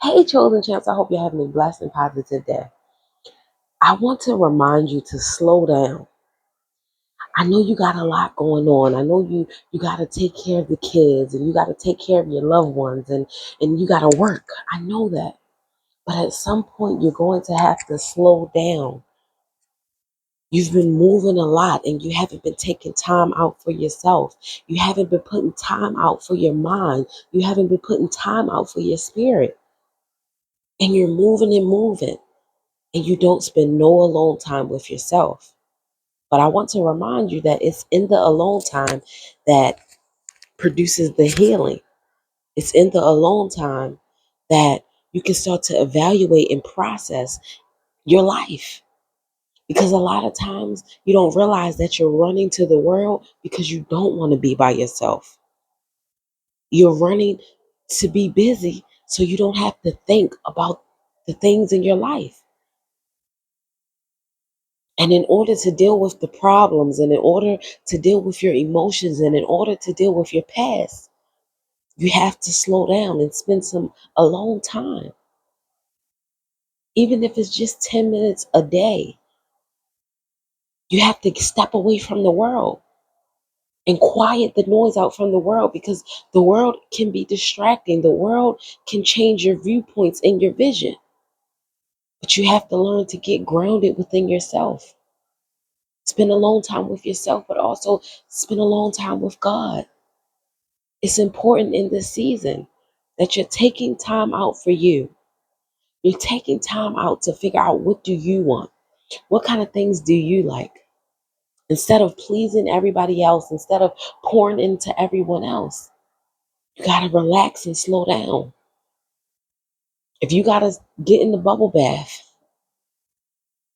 Hey, chosen champs, I hope you're having a blessed and positive day. I want to remind you to slow down. I know you got a lot going on. I know you got to take care of the kids and you got to take care of your loved ones and you got to work. I know that. But at some point, you're going to have to slow down. You've been moving a lot and you haven't been taking time out for yourself. You haven't been putting time out for your mind. You haven't been putting time out for your spirit. And you're moving and moving. And you don't spend no alone time with yourself. But I want to remind you that it's in the alone time that produces the healing. It's in the alone time that you can start to evaluate and process your life. Because a lot of times you don't realize that you're running to the world because you don't want to be by yourself. You're running to be busy so you don't have to think about the things in your life. And in order to deal with the problems and in order to deal with your emotions and in order to deal with your past, you have to slow down and spend some alone time. Even if it's just 10 minutes a day, you have to step away from the world and quiet the noise out from the world because the world can be distracting. The world can change your viewpoints and your vision. But you have to learn to get grounded within yourself. Spend alone time with yourself, but also spend alone time with God. It's important in this season that you're taking time out for you. You're taking time out to figure out what do you want? What kind of things do you like? Instead of pleasing everybody else, instead of pouring into everyone else, you got to relax and slow down. If you got to get in the bubble bath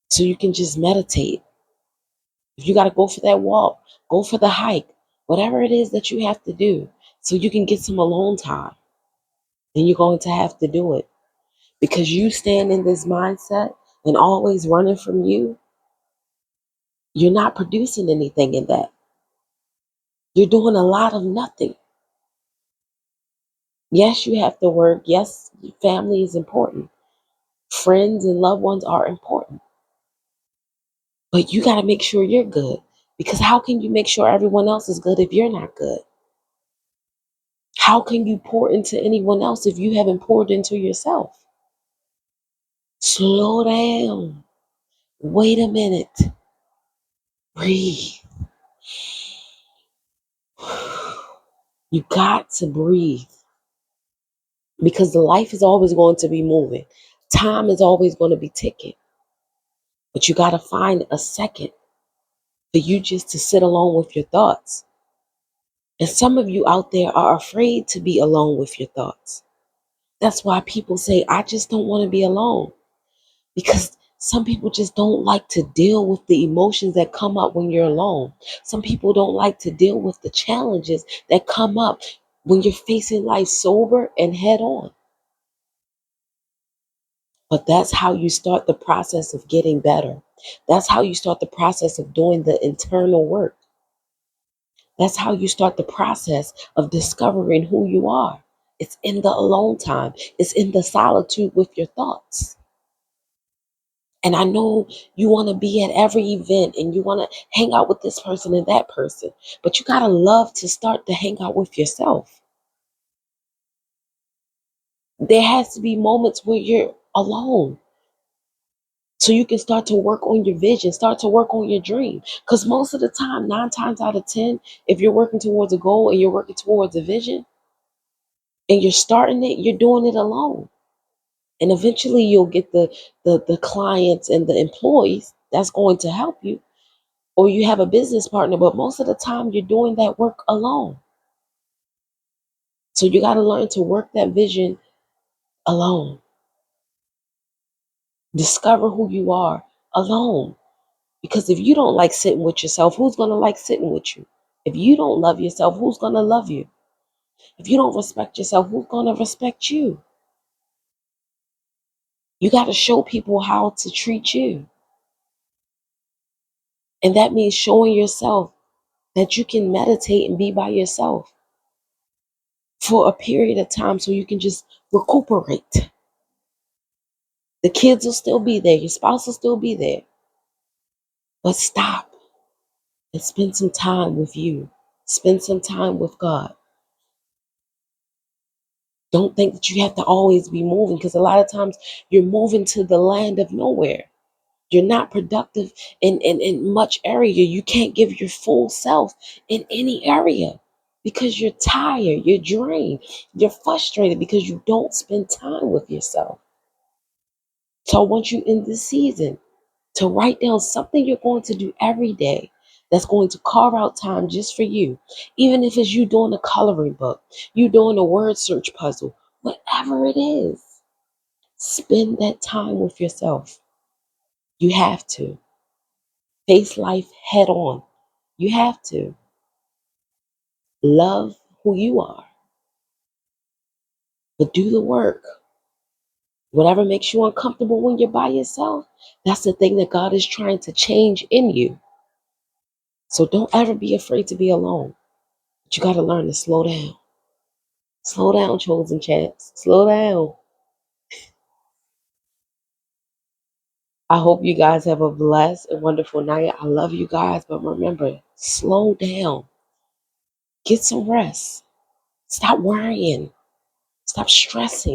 so you can just meditate, if you got to go for that walk, go for the hike, whatever it is that you have to do so you can get some alone time, then you're going to have to do it. Because you stand in this mindset and always running from you, you're not producing anything in that. You're doing a lot of nothing. Yes, you have to work. Yes, family is important. Friends and loved ones are important. But you got to make sure you're good. Because how can you make sure everyone else is good if you're not good? How can you pour into anyone else if you haven't poured into yourself? Slow down. Wait a minute. Breathe. You got to breathe. Because the life is always going to be moving. Time is always going to be ticking. But you got to find a second for you just to sit alone with your thoughts. And some of you out there are afraid to be alone with your thoughts. That's why people say, I just don't want to be alone. Because some people just don't like to deal with the emotions that come up when you're alone. Some people don't like to deal with the challenges that come up when you're facing life sober and head on. But that's how you start the process of getting better. That's how you start the process of doing the internal work. That's how you start the process of discovering who you are. It's in the alone time. It's in the solitude with your thoughts. And I know you want to be at every event and you want to hang out with this person and that person, but you got to love to start to hang out with yourself. There has to be moments where you're alone so you can start to work on your vision, start to work on your dream. Because most of the time, 9 times out of 10, if you're working towards a goal and you're working towards a vision and you're starting it, you're doing it alone. And eventually you'll get the clients and the employees that's going to help you, or you have a business partner, but most of the time you're doing that work alone. So you got to learn to work that vision alone. Discover who you are alone. Because if you don't like sitting with yourself, who's going to like sitting with you? If you don't love yourself, who's going to love you? If you don't respect yourself, who's going to respect you? You got to show people how to treat you. And that means showing yourself that you can meditate and be by yourself for a period of time so you can just recuperate. The kids will still be there. Your spouse will still be there. But stop and spend some time with you. Spend some time with God. Don't think that you have to always be moving, because a lot of times you're moving to the land of nowhere. You're not productive in much area. You can't give your full self in any area because you're tired, you're drained, you're frustrated because you don't spend time with yourself. So I want you in this season to write down something you're going to do every day that's going to carve out time just for you. Even if it's you doing a coloring book, you doing a word search puzzle, whatever it is, spend that time with yourself. You have to face life head on. You have to love who you are, but do the work. Whatever makes you uncomfortable when you're by yourself, that's the thing that God is trying to change in you. So don't ever be afraid to be alone. But you got to learn to slow down. Slow down, chosen chance. Slow down. I hope you guys have a blessed and wonderful night. I love you guys, but remember, slow down. Get some rest. Stop worrying. Stop stressing.